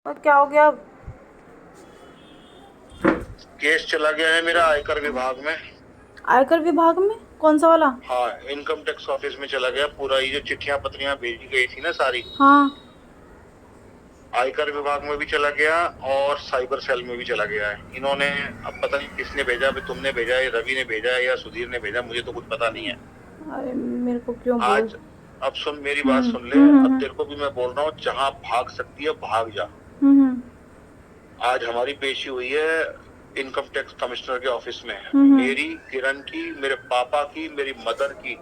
और क्या हो गया? केस चला गया है मेरा आयकर विभाग में। आयकर विभाग में? कौन सा वाला? हाँ, इनकम टैक्स ऑफिस में चला गया पूरा। ये जो चिट्ठियां पत्रियां भेजी गई थी ना सारी, हाँ। आयकर विभाग में भी चला गया और साइबर सेल में भी चला गया है। इन्होंने, अब पता नहीं किसने भेजा, अभी तुमने भेजा है, रवि ने भेजा है या सुधीर ने भेजा, मुझे तो कुछ पता नहीं है। अरे मेरे को क्यों बोल। आज, अब सुन मेरी बात हम्म सुन ले। हम्म अब हम्म तेरे को भी मैं बोल रहा हूँ, जहां भाग सकती है भाग जा। हम्म आज हमारी पेशी हुई है इनकम टैक्स कमिश्नर के ऑफिस में। हम्म मेरी, किरण की, मेरे पापा की, मेरी मदर की,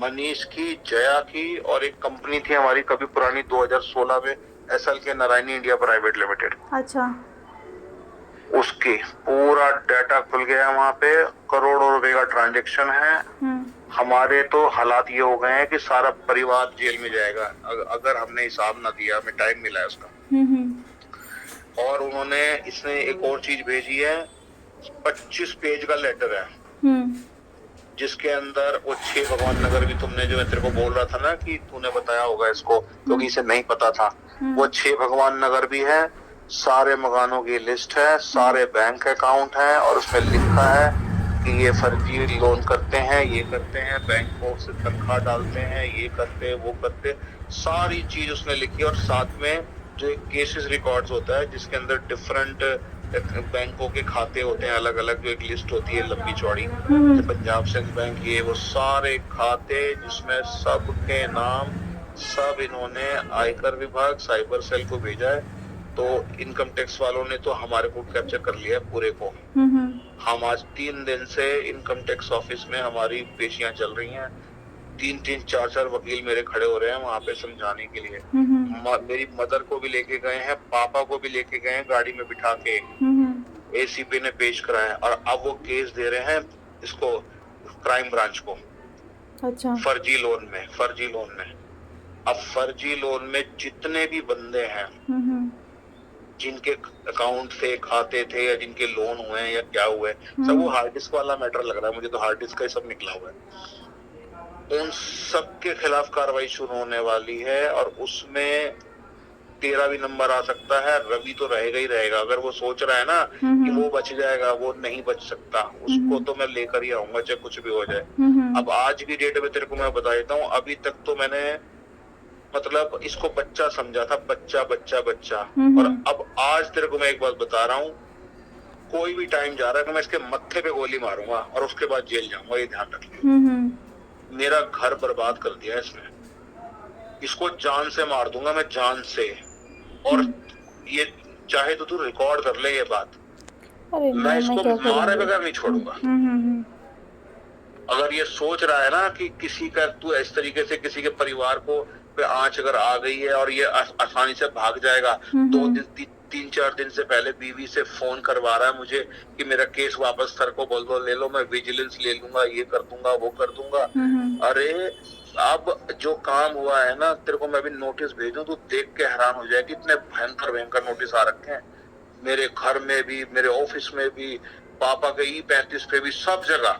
मनीष की, जया की, और एक कंपनी थी हमारी कभी पुरानी 2016 में, एसएल के नारायणी इंडिया प्राइवेट लिमिटेड, अच्छा। उसकी पूरा डाटा खुल गया। वहां पे करोड़ों रुपए का ट्रांजैक्शन है। हम्म हमारे तो हालात ये हो गए हैं कि सारा परिवार जेल में जाएगा अगर हमने हिसाब ना दिया, हमें टाइम मिला है उसका। हम्म और उन्होंने, इसने एक और चीज भेजी है, 25 पेज का लेटर है हम्म जिसके अंदर वो 6 भगवान नगर भी, तुमने जो मैं तेरे को बोल रहा था ना कि तूने बताया होगा इसको क्योंकि इसे नहीं पता था, वो हम्म 6 भगवान नगर भी है। सारे मकानों की लिस्ट है, सारे बैंक अकाउंट है, और उसमें लिखा है कि ये फर्जी लोन करते हैं, ये करते हैं, बैंकों से तनख्वाह डालते हैं, ये करते, वो करते, सारी चीज उसने लिखी। और साथ में जो एक केसेस रिकॉर्ड्स होता है जिसके अंदर डिफरेंट बैंकों के खाते होते हैं अलग अलग, जो एक लिस्ट होती है लंबी चौड़ी, जैसे हम्म पंजाब सिंध बैंक, ये वो सारे खाते जिसमें सबके नाम, सब इन्होंने आयकर विभाग साइबर सेल को भेजा है। तो इनकम टैक्स वालों ने तो हमारे को कैप्चर कर लिया है पूरे को। हम आज 3 दिन से इनकम टैक्स ऑफिस में हमारी पेशियां चल रही हैं। 3-3 4-4 वकील मेरे खड़े हो रहे हैं वहां पे समझाने के लिए। मेरी मदर को भी लेके गए हैं, पापा को भी लेके गए हैं गाड़ी में बिठा के, एसीपी ने पेश कराया, और अब वो केस दे रहे हैं इसको, क्राइम ब्रांच को, अच्छा। फर्जी लोन में। अब फर्जी लोन में जितने भी बंदे हैं हम्म जिनके अकाउंट थे, खाते थे, या जिनके लोन हुए हैं या क्या हुए, सब वो हम्म हार्ड डिस्क वाला मैटर लग रहा है मुझे, तो हार्ड डिस्क का ही सब निकला हुआ है। उन सबके खिलाफ कार्रवाई शुरू होने वाली है, और उसमें तेरा भी नंबर आ सकता है। रवि तो रहेगा ही रहेगा। अगर वो सोच रहा है ना कि वो बच जाएगा, वो नहीं बच सकता, उसको तो मैं लेकर ही आऊंगा चाहे कुछ भी हो जाए। अब आज की डेट में तेरे को मैं बता देता हूँ, अभी तक तो मैंने, मतलब इसको बच्चा समझा था, बच्चा बच्चा बच्चा। और अब आज तेरे को मैं एक बात बता रहा हूँ, कोई भी टाइम जा रहा है कि मैं इसके मत्थे पे गोली मारूंगा और उसके बाद जेल जाऊंगा, ये ध्यान रख लियो। मेरा घर बर्बाद कर दिया इसने, इसको जान से मार दूंगा मैं, जान से। और ये, चाहे तो तू रिकॉर्ड कर ले ये बात, अरे मैं नहीं, मैं इसको क्या मारे करूंगी? बगैर नहीं छोड़ूंगा। अगर ये सोच रहा है ना कि किसी का, तू इस तरीके से किसी के परिवार को पे आंच अगर आ गई है और ये आसानी से भाग जाएगा, 2 दिन 3-4 दिन से पहले बीवी से फोन करवा रहा है मुझे कि मेरा केस वापस, सर को बोल दो ले लो, मैं विजिलेंस ले लूंगा, ये कर दूंगा, वो कर दूंगा। अरे, अब जो काम हुआ है ना, तेरे को मैं भी नोटिस भेजूं, तू देख के हैरान हो जाए कि इतने भयंकर भयंकर नोटिस आ रखे हैं मेरे घर में भी, मेरे ऑफिस में भी, पापा के E35 पे भी, सब जगह।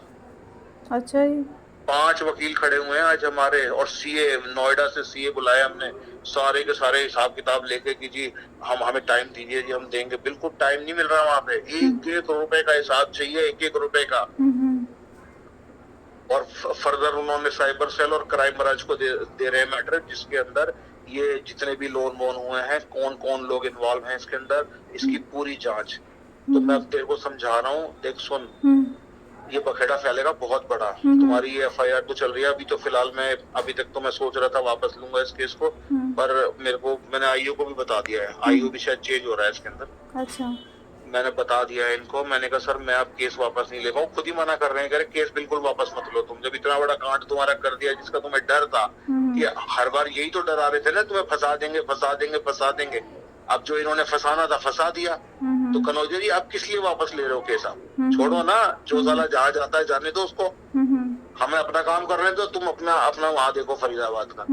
अच्छा जी। 5 वकील खड़े हुए हैं आज हमारे, और सीए, नोएडा से सीए बुलाया हमने, सारे के सारे हिसाब किताब लेके कि जी हमें टाइम दीजिए जी, हम देंगे। बिल्कुल टाइम नहीं मिल रहा वहां पे, एक एक रुपए का हिसाब चाहिए, एक एक रुपए का। और फर्दर उन्होंने साइबर सेल और क्राइम ब्रांच को दे रहे हैं मैटर, जिसके अंदर ये जितने भी लोन वोन हुए हैं, कौन कौन लोग इन्वॉल्व हैं इसके अंदर, इसकी पूरी जांच। तो मैं अब तेरे को समझा रहा हूँ, देख सुन, ये बखेड़ा फैलेगा बहुत बड़ा। तुम्हारी ये एफआईआर तो चल रही है अभी, तो फिलहाल मैं, अभी तक तो मैं सोच रहा था वापस लूंगा इस केस को, पर मेरे को, मैंने आईओ को भी बता दिया है, आईओ भी शायद चेंज हो रहा है इसके अंदर। अच्छा। मैंने बता दिया है इनको, मैंने कहा सर मैं अब केस वापस नहीं ले पाऊँ, खुद ही मना कर रहे हैं, कह रहे केस बिल्कुल वापस मत लो, तुम जब इतना बड़ा कांड तुम्हारा कर दिया जिसका तुम्हें डर था, कि हर बार यही तो डरा रहे थे ना, तुम्हें फंसा देंगे फंसा देंगे फंसा देंगे, अब जो इन्होंने फंसाना था फंसा दिया। तो कनौजिया जी आप किस लिए वापस ले रहे हो केस? आप छोड़ो ना, जो साला जहां जाता है जाने दो उसको, हमें अपना काम कर रहे थे, तुम अपना अपना वहां देखो फरीदाबाद का।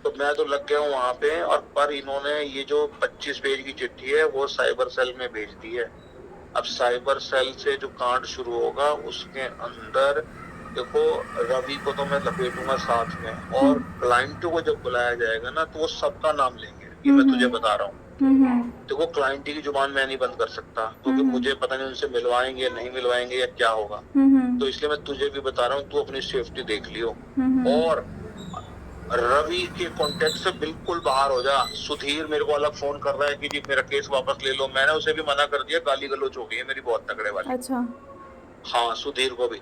तो मैं तो लग गया हूँ वहां पे, और पर इन्होंने ये जो 25 पेज की चिट्ठी है वो साइबर सेल में भेज दी है। अब साइबर सेल से जो कांड शुरू होगा उसके अंदर, देखो, रवि को तो मैं लपेटूंगा साथ में, और क्लाइंटों को जब बुलाया जाएगा ना तो वो सबका नाम लेंगे, ये मैं तुझे बता रहा हूँ। देखो क्लाइंट की जुबान मैं नहीं बंद कर सकता, क्योंकि मुझे पता नहीं उनसे मिलवाएंगे नहीं मिलवाएंगे या क्या होगा। तो इसलिए मैं तुझे भी बता रहा हूँ, तू अपनी सेफ्टी देख लियो। और रवि के कॉन्टेक्ट से बिल्कुल बाहर हो जा। सुधीर मेरे को अलग फोन कर रहा है कि जी मेरा केस वापस ले लो, मैंने उसे भी मना कर दिया, गाली गलौज हो गई है मेरी बहुत तगड़े वाली। अच्छा। हाँ, सुधीर को भी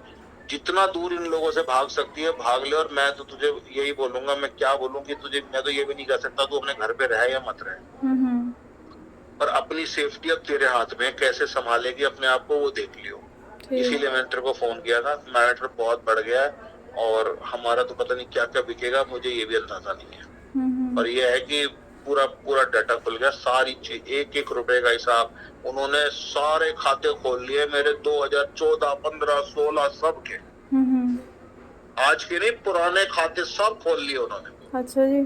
जितना दूर इन लोगों से भाग सकती है भाग ले। और मैं तो तुझे यही बोलूंगा, मैं क्या बोलूं कि तुझे, मैं तो ये भी नहीं कह सकता तू अपने घर पे रहे या मत रहे, पर अपनी सेफ्टी अब तेरे हाथ में, कैसे संभालेगी अपने आप को वो देख लियो। इसीलिए मैंने तेरे को फोन किया था। मैटर बहुत बढ़ गया है और हमारा तो पता नहीं क्या क्या बिकेगा, मुझे ये भी अंदाजा नहीं है। और ये है कि पूरा पूरा डाटा खुल गया, सारी चीज, एक एक रुपए का हिसाब। उन्होंने सारे खाते खोल लिए मेरे 2014, 15, 16 सब के। आज के नहीं, पुराने खाते सब खोल लिए उन्होंने। अच्छा जी।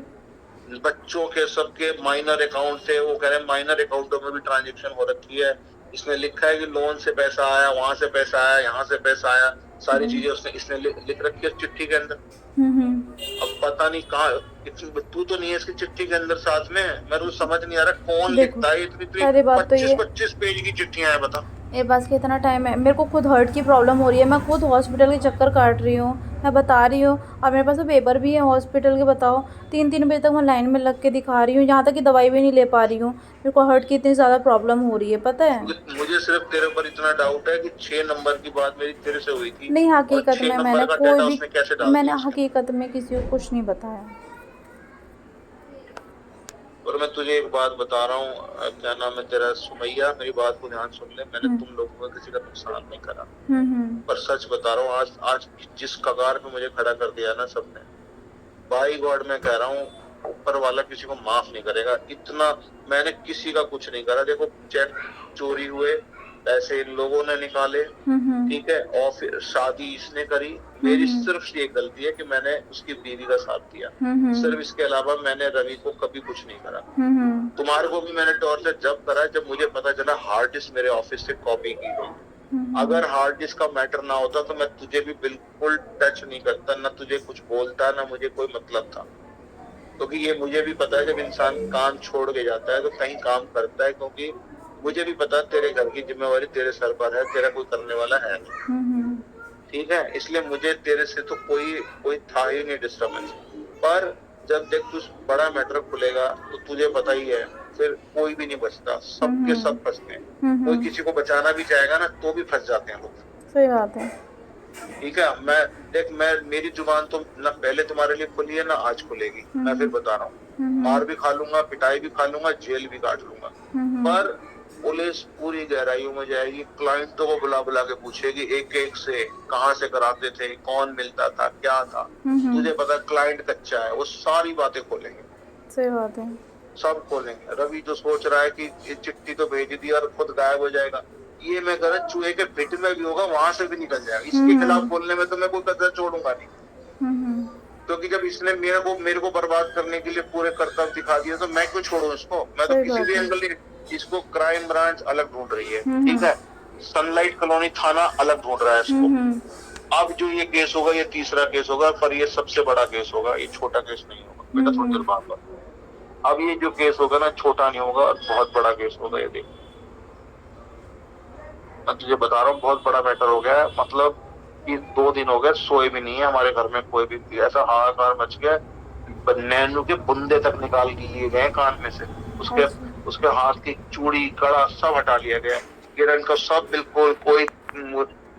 बच्चों के सबके माइनर अकाउंट थे, वो कह रहे हैं माइनर अकाउंटों में भी ट्रांजैक्शन हो रखी है। इसमें लिखा है कि लोन से पैसा आया, वहां से पैसा आया, यहाँ से पैसा आया, सारी चीजें इसने लिख रखी है चिट्ठी के अंदर। अब पता नहीं कहाँ, तू तो नहीं है इसकी चिट्ठी के अंदर साथ में, मेरे को समझ नहीं आ रहा कौन लिखता है इतनी 25-25 पेज की चिट्ठियां हैं, बता। ये बस के इतना टाइम है, मेरे को खुद हर्ट की प्रॉब्लम हो रही है, मैं खुद हॉस्पिटल के चक्कर काट रही हूँ, मैं बता रही हूँ। और मेरे पास तो पेपर भी है हॉस्पिटल के, बताओ 3-3 बजे तक मैं लाइन में लग के दिखा रही हूँ, यहाँ तक कि दवाई भी नहीं ले पा रही हूँ। मेरे को हर्ट की इतनी ज़्यादा प्रॉब्लम हो रही है, पता है। मुझे सिर्फ तेरे ऊपर इतना डाउट है कि 6 नंबर की बात मेरी तेरे से हुई थी। नहीं, हकीकत में मैंने हकीकत में किसी को कुछ नहीं बताया। और मैं तुझे एक बात बता रहा हूँ, क्या नाम है तेरा, सुमैया, मेरी बात को ध्यान सुन ले। मैंने तुम लोगों का किसी का नुकसान नहीं करा, पर सच बता रहा हूँ, आज जिस कगार पे मुझे खड़ा कर दिया ना सबने, बाई गॉड मैं कह रहा हूँ, ऊपर वाला किसी को माफ नहीं करेगा। इतना मैंने किसी का कुछ नहीं करा। देखो चेक चोरी हुए, पैसे इन लोगों ने निकाले, ठीक है, और फिर शादी इसने करी। मेरी सिर्फ ये गलती है कि मैंने उसकी बीवी का साथ दिया, सिर्फ इसके अलावा मैंने रवि को कभी कुछ नहीं करा। तुम्हारे को भी मैंने टॉर्चर जब करा जब मुझे पता चला हार्ड डिस्क मेरे ऑफिस से कॉपी की गई। अगर हार्ड डिस्क का मैटर ना होता तो मैं तुझे भी बिल्कुल टच नहीं करता, ना तुझे कुछ बोलता, ना मुझे कोई मतलब था। क्योंकि ये मुझे भी पता है जब इंसान काम छोड़ के जाता है तो कहीं काम करता है, क्योंकि मुझे भी पता है तेरे घर की जिम्मेवारी तेरे सर पर है, तेरा कोई करने वाला है नहीं, ठीक है। इसलिए मुझे तेरे से तो कोई था ही नहीं डिस्टर्बेंस। पर जब देख तू बड़ा मैटर खुलेगा तो तुझे पता ही है, फिर कोई भी नहीं बचता, सबके सब फंसते हैं। कोई किसी को बचाना भी चाहेगा ना तो भी फंस जाते हैं लोग। सही बात है। ठीक है, मैं मेरी जुबान तो ना पहले तुम्हारे लिए खुली है ना आज खुलेगी। मैं फिर बता रहा हूँ, मार भी खा लूंगा, पिटाई भी खा लूंगा, जेल भी काट लूंगा, पर पुलिस पूरी गहराइयों में जाएगी, क्लाइंटों को बुला बुला के पूछेगी एक एक से, कहाँ से कराते थे, कौन मिलता था, क्या था। तुझे पता क्लाइंट कच्चा है, वो सारी बातें खोलेंगे। सही बात है, सब खोलेंगे। रवि जो सोच रहा है कि चिट्ठी तो भेज दी और खुद गायब हो जाएगा, ये मैं गलत, चूहे के पेट में भी होगा वहां से भी निकल जाएगा। इसके खिलाफ बोलने में तो मैं कोई कसर छोड़ूंगा नहीं, क्योंकि जब इसने मेरे को बर्बाद करने के लिए पूरे करतब दिखा दिया तो मैं क्यों छोड़ू इसको। मैं तो किसी भी एंगल नहीं, इसको क्राइम ब्रांच अलग ढूंढ रही है, ठीक है, सनलाइट कॉलोनी थाना अलग ढूंढ रहा है इसको। अब जो ये केस होगा ये तीसरा केस होगा, पर ये सबसे बड़ा केस होगा, ये छोटा केस नहीं होगा बेटा, थोड़ी देर बाद। अब ये जो केस होगा ना छोटा नहीं होगा और बहुत बड़ा केस होगा, ये देख। मैं तुझे बता रहा हूँ बहुत बड़ा मैटर हो गया है। मतलब कि 2 दिन हो गए सोए भी नहीं है हमारे घर में, कोई भी ऐसा हाहाकार मच गया, नैनू के बुंदे तक निकाल के लिए गए कान में से, उसके हाथ की चूड़ी कड़ा सब हटा लिया गया, किरण का सब बिल्कुल, कोई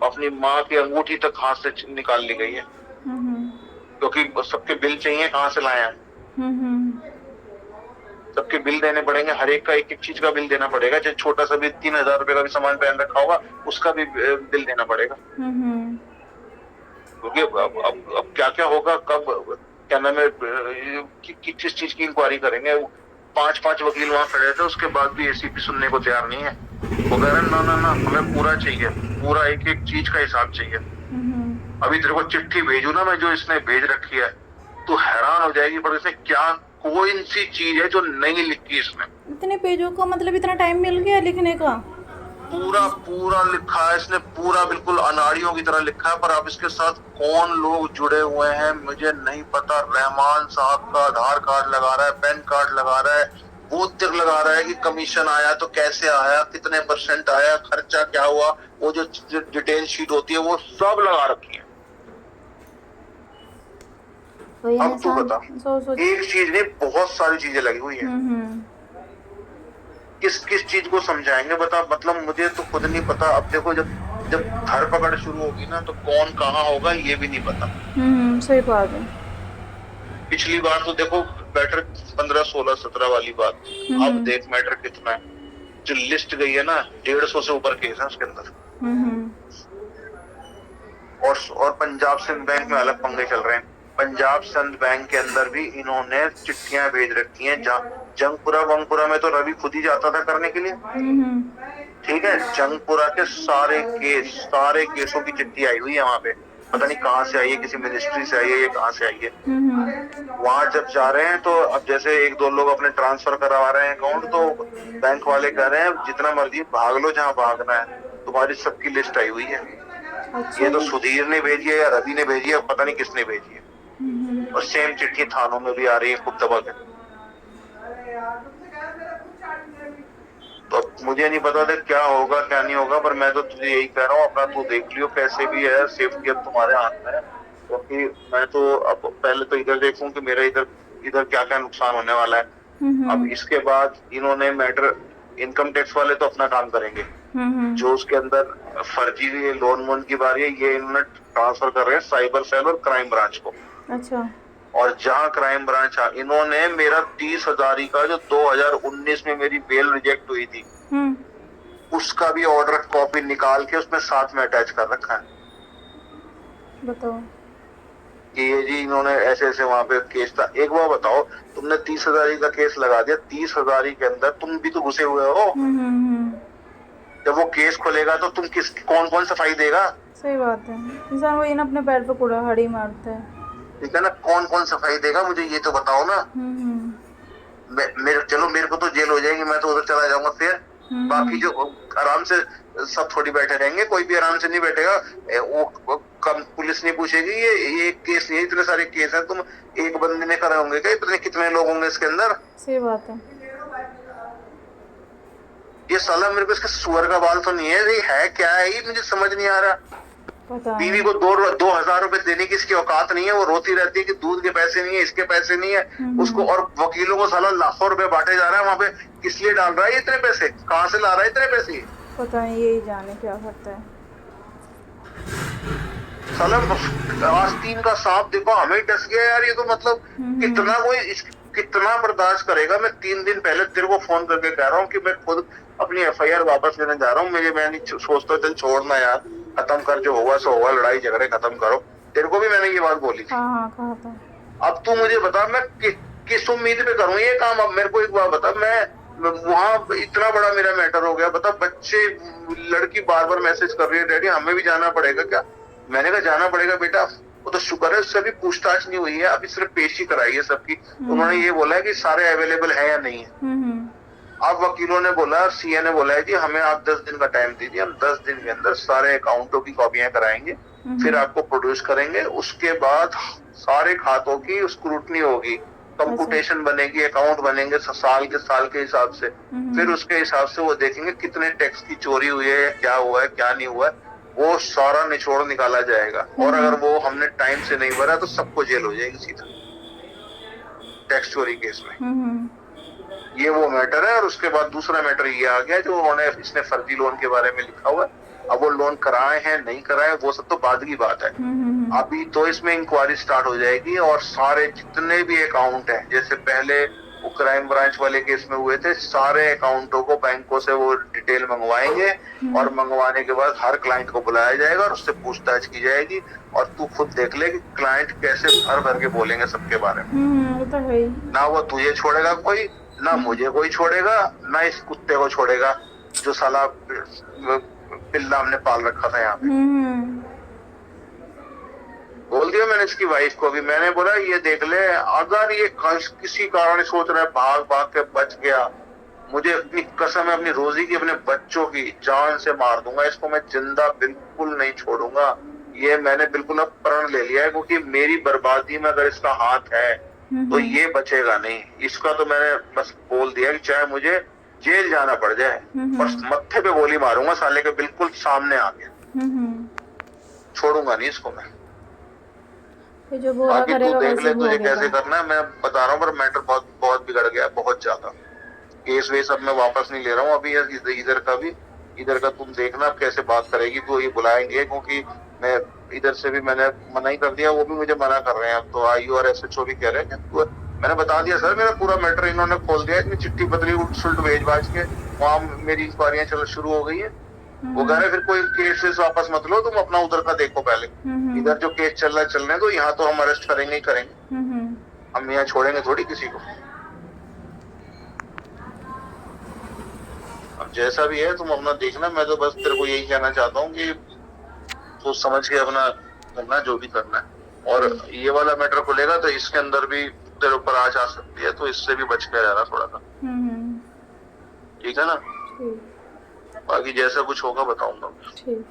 अपनी माँ की अंगूठी तक हाथ से निकाल ली गई है, क्योंकि सबके बिल चाहिए, कहाँ से लाए हैं, सबके बिल देने पड़ेंगे, हर एक का एक एक चीज का बिल देना पड़ेगा। चाहे छोटा सा भी 3000 रुपए का भी सामान पहन रखा होगा उसका भी बिल देना पड़ेगा, क्योंकि अब क्या क्या होगा, कब क्या नाम है, किस चीज की इंक्वायरी करेंगे। 5 वकील वहां खड़े थे, उसके बाद भी एसीपी सुनने को तैयार नहीं है। वो कह रहे ना हमें पूरा चाहिए, पूरा एक एक चीज का हिसाब चाहिए। अभी तेरे को चिट्ठी भेजू ना मैं, जो इसने भेज रखी है, तो हैरान हो जाएगी, पर इसने क्या कोई सी चीज है जो नहीं लिखी इसमें। इतने पेजों का मतलब इतना टाइम मिल गया लिखने का? पूरा लिखा है इसने, पूरा बिल्कुल अनाड़ियों की तरह लिखा है। पर अब इसके साथ कौन लोग जुड़े हुए हैं मुझे नहीं पता। रहमान साहब का आधार कार्ड लगा रहा है, पैन कार्ड लगा रहा है, वो तिर लगा रहा है कि कमीशन आया तो कैसे आया, कितने % आया, खर्चा क्या हुआ, वो जो डिटेल शीट होती है वो सब लगा रखी है। वही अब तू इंसान बता, सोच एक चीज नहीं बहुत सारी चीजें लगी हुई है। किस किस चीज को समझाएंगे बता, मतलब मुझे तो खुद नहीं पता। अब देखो जब जब धरपकड़ शुरू होगी ना तो कौन कहाँ होगा ये भी नहीं पता। सही बात है। पिछली बार तो देखो मैटर 15, 16, 17 वाली बात थी। अब देख मैटर कितना है। जो लिस्ट गई है ना 150 से ऊपर केस है उसके अंदर। और पंजाब सिंध बैंक में अलग पंगे चल रहे हैं। पंजाब सिंध बैंक के अंदर भी इन्होंने चिट्ठियां भेज रखी हैं। जंगपुरा वंगपुरा में तो रवि खुद ही जाता था करने के लिए। ठीक है, जंगपुरा के सारे केसों की चिट्ठी आई हुई है वहां पे। पता नहीं कहाँ से आई है, किसी मिनिस्ट्री से आई है, ये कहाँ से आई है। वहां जब जा रहे हैं तो अब जैसे 1-2 लोग अपने ट्रांसफर करवा रहे हैं अकाउंट, तो बैंक वाले कह रहे हैं जितना मर्जी भाग लो जहाँ भागना है, तुम्हारी सबकी लिस्ट आई हुई है। अच्छा। ये तो सुधीर ने भेजी है या रवि ने भेजी है, पता नहीं किसने भेजी है। और सेम चिट्ठी थानों में भी आ रही है खूब दबा के। तो मुझे नहीं पता था क्या होगा क्या नहीं होगा, पर मैं तो तुझे यही कह रहा हूँ अपना तू देख लियो कैसे भी है, सेफ्टी अब तुम्हारे हाथ में है। क्योंकि मैं तो अब पहले तो इधर देखूं कि मेरा इधर क्या क्या नुकसान होने वाला है। अब इसके बाद इन्होंने मैटर, इनकम टैक्स वाले तो अपना काम करेंगे। जो उसके अंदर फर्जी लोन वोन की बारी है ये इन्होंने ट्रांसफर कर रहे हैं साइबर सेल और क्राइम ब्रांच को। अच्छा। और जहां क्राइम ब्रांच इन्होंने मेरा 30,000 का जो 2019 में मेरी बेल रिजेक्ट हुई थी उसका भी ऑर्डर कॉपी निकाल के उसमें साथ में अटैच कर रखा है। बताओ कि ये जी इन्होंने ऐसे ऐसे वहां पे केस था। एक बार बताओ, तुमने 30,000 का केस लगा दिया, 30,000 के अंदर तुम भी तो घुसे हुए हो। जब वो केस खुलेगा तो तुम कौन सफाई देगा। सही बात है, इंसान वही ना अपने पैर पे कुल्हाड़ी मारता है। ठीक है ना, कौन सफाई देगा मुझे ये तो बताओ ना। मेरे को तो जेल हो जाएगी, मैं तो उधर चला जाऊंगा। फिर बाकी जो आराम से सब थोड़ी बैठे रहेंगे, कोई भी आराम से नहीं बैठेगा। वो कम पुलिस नहीं पूछेगी ये केस नहीं है, इतने सारे केस हैं, तुम एक बंदे ने करे होंगे क्या, पता नहीं कितने लोग होंगे इसके अंदर। सही बात है। ये साला मेरे को इसका सुअर का बाल तो नहीं है, ये है क्या है, ये मुझे समझ नहीं आ रहा। बीवी को 2,000 रुपए देने की इसकी औकात नहीं है, वो रोती रहती है कि दूध के पैसे नहीं है, इसके पैसे नहीं है उसको। और वकीलों को साला लाखों रुपए बांटे जा रहा है वहां पे। किस लिए डाल रहा है इतने पैसे, कहाँ से ला रहा है इतने पैसे, पता नहीं, यही जाने क्या करता है साला। आस्तीन का सांप देखो हमें डस गया यार। ये तो मतलब कितना बर्दाश्त करेगा। मैं 3 दिन पहले तेरे को फोन करके कह रहा हूँ कि मैं खुद अपनी FIR वापस लेने जा रहा हूँ। मैं नहीं सोचता चल छोड़ना यार, खत्म कर, जो हुआ सो हुआ, लड़ाई झगड़े खत्म करो। तेरे को भी मैंने ये बात बोली थी। हाँ, कहा था। अब तू मुझे बता मैं किस उम्मीद पे करूँ ये काम। अब मेरे को एक बात बता, मैं वहां इतना बड़ा मेरा मैटर हो गया, बता बच्चे, लड़की बार बार मैसेज कर रही है डैडी हमें भी जाना पड़ेगा क्या। मैंने कहा जाना पड़ेगा बेटा, वो तो शुक्र है उससे भी पूछताछ नहीं हुई है, अभी सिर्फ पेशी कराई है सबकी। उन्होंने ये बोला है कि सारे अवेलेबल है या नहीं है। अब वकीलों ने बोला, CA ने बोला है कि हमें आप 10 दिन का टाइम दीजिए, हम 10 दिन के अंदर सारे अकाउंटों की कॉपियां कराएंगे, फिर आपको प्रोड्यूस करेंगे। उसके बाद सारे खातों की स्क्रूटनी होगी, कंप्यूटेशन बनेगी, अकाउंट बनेंगे साल के हिसाब से। फिर उसके हिसाब से वो देखेंगे कितने टैक्स की चोरी हुई है, क्या हुआ है क्या नहीं हुआ है, वो सारा निचोड़ निकाला जाएगा। और अगर वो हमने टाइम से नहीं भरा तो सबको जेल हो जाएगी सीधा, टैक्स चोरी केस में। ये वो मैटर है। और उसके बाद दूसरा मैटर ये आ गया जो इसने फर्जी लोन के बारे में लिखा हुआ है। अब वो लोन कराए हैं नहीं कराए वो सब तो बाद की बात है। अभी तो इसमें इंक्वायरी स्टार्ट हो जाएगी और सारे जितने भी अकाउंट हैं, जैसे पहले वो क्राइम ब्रांच वाले केस में हुए थे, सारे अकाउंटों को बैंकों से वो डिटेल मंगवाएंगे और मंगवाने के बाद हर क्लाइंट को बुलाया जाएगा और उससे पूछताछ की जाएगी। और तू खुद देख ले कि क्लाइंट कैसे भर भर के बोलेंगे सबके बारे में। तो है ही। ना वो तुझे छोड़ेगा कोई, ना मुझे कोई छोड़ेगा, ना इस कुत्ते को छोड़ेगा जो साला पिल्ला हमने पाल रखा था यहाँ पे। बोल दिया मैंने इसकी वाइफ को भी, मैंने बोला ये देख ले, अगर ये किसी कारण सोच रहा है भाग भाग के बच गया, मुझे अपनी कसम है, अपनी रोजी की, अपने बच्चों की, जान से मार दूंगा इसको, मैं जिंदा बिल्कुल नहीं छोड़ूंगा। ये मैंने बिल्कुल अब प्रण ले लिया है, क्योंकि मेरी बर्बादी में अगर इसका हाथ है तो ये बचेगा नहीं। इसका तो मैंने बस बोल दिया कि चाहे मुझे जेल जाना पड़ जाए, बस मत्थे पे गोली मारूंगा साले के बिल्कुल सामने आके, छोड़ूंगा नहीं इसको मैं। ये जो बोला बाकी तू करेगा देख वैसे ले तुझे भोगेगा। कैसे करना है, मैं बता रहा हूँ, पर मैटर बहुत बहुत बिगड़ गया है, बहुत ज्यादा। केस वेस अब मैं वापस नहीं ले रहा हूँ अभी, इधर का भी, इधर का तुम देखना अब कैसे बात करेगी तो ये बुलाएंगे, क्योंकि मैं इधर से भी मैंने मना ही कर दिया, वो भी मुझे मना कर रहे हैं। अब तो आईओ और एसएचओ भी कह रहे हैं कि मैंने बता दिया सर मेरा पूरा मैटर इन्होंने खोल दिया, इतनी चिट्ठी बदली उल्ट सुल्ट भेज बाज के, वहां मेरी इंक्वायरियां चल शुरू हो गई है। वो कह रहे फिर कोई केस वेस वापस मत लो, तुम अपना उधर का देखो पहले, इधर जो केस चल रहा है चलने दो, यहाँ तो हम अरेस्ट करेंगे ही करेंगे, हम यहाँ छोड़ेंगे थोड़ी किसी को। अब जैसा भी है तुम अपना देखना, मैं तो बस तेरे को यही कहना चाहता हूँ कि सोच समझ के अपना करना जो भी करना है। और ये वाला मैटर खुलेगा तो इसके अंदर भी तेरे ऊपर आँच आ सकती है, तो इससे भी बच के रहना थोड़ा सा, ठीक है ना। ठीक। बाकी जैसा कुछ होगा बताऊंगा। ठीक।